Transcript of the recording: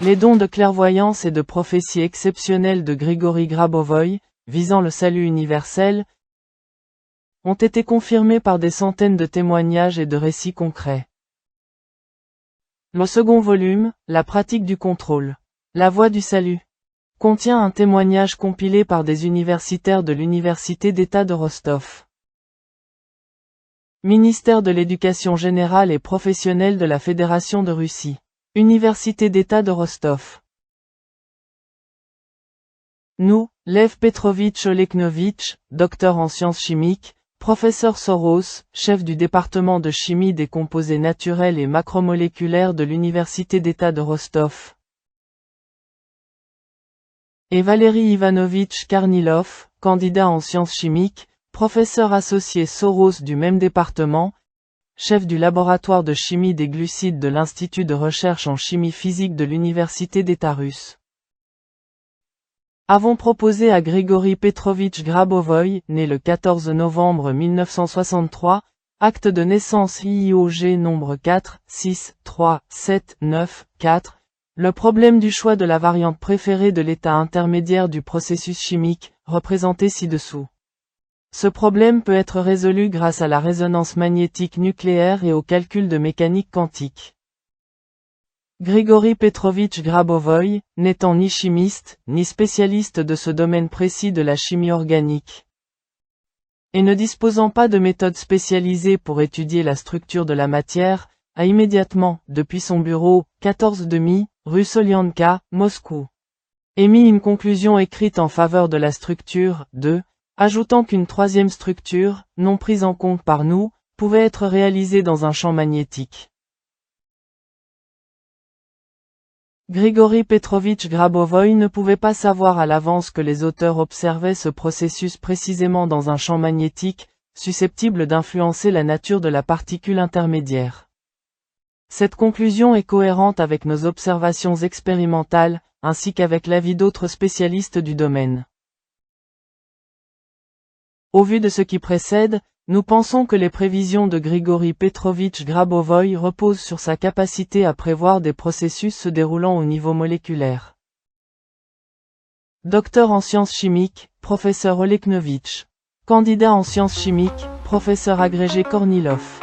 Les dons de clairvoyance et de prophétie exceptionnels de Grigory Grabovoï, visant le salut universel, ont été confirmés par des centaines de témoignages et de récits concrets. Le second volume, La pratique du contrôle. La voie du salut, contient un témoignage compilé par des universitaires de l'Université d'État de Rostov. Ministère de l'Éducation générale et professionnelle de la Fédération de Russie. Université d'État de Rostov. Nous, Lev Petrovitch Oleknovitch, docteur en sciences chimiques, professeur Soros, chef du département de chimie des composés naturels et macromoléculaires de l'Université d'État de Rostov. Et Valery Ivanovitch Karnilov, candidat en sciences chimiques, professeur associé Soros du même département, chef du laboratoire de chimie des glucides de l'Institut de recherche en chimie physique de l'Université d'État russe. Avons proposé à Grigory Petrovitch Grabovoï, né le 14 novembre 1963, acte de naissance IIOG nombre 4, 6, 3, 7, 9, 4, le problème du choix de la variante préférée de l'état intermédiaire du processus chimique, représenté ci-dessous. Ce problème peut être résolu grâce à la résonance magnétique nucléaire et au calcul de mécanique quantique. Grigory Petrovitch Grabovoï, n'étant ni chimiste, ni spécialiste de ce domaine précis de la chimie organique, et ne disposant pas de méthode spécialisée pour étudier la structure de la matière, a immédiatement, depuis son bureau, 14,5, rue Solyanka, Moscou, émis une conclusion écrite en faveur de la structure, ajoutant qu'une troisième structure, non prise en compte par nous, pouvait être réalisée dans un champ magnétique. Grigory Petrovitch Grabovoï ne pouvait pas savoir à l'avance que les auteurs observaient ce processus précisément dans un champ magnétique, susceptible d'influencer la nature de la particule intermédiaire. Cette conclusion est cohérente avec nos observations expérimentales, ainsi qu'avec l'avis d'autres spécialistes du domaine. Au vu de ce qui précède, nous pensons que les prévisions de Grigory Petrovitch Grabovoï reposent sur sa capacité à prévoir des processus se déroulant au niveau moléculaire. Docteur en sciences chimiques, professeur Oleknovitch. Candidat en sciences chimiques, professeur agrégé Kornilov.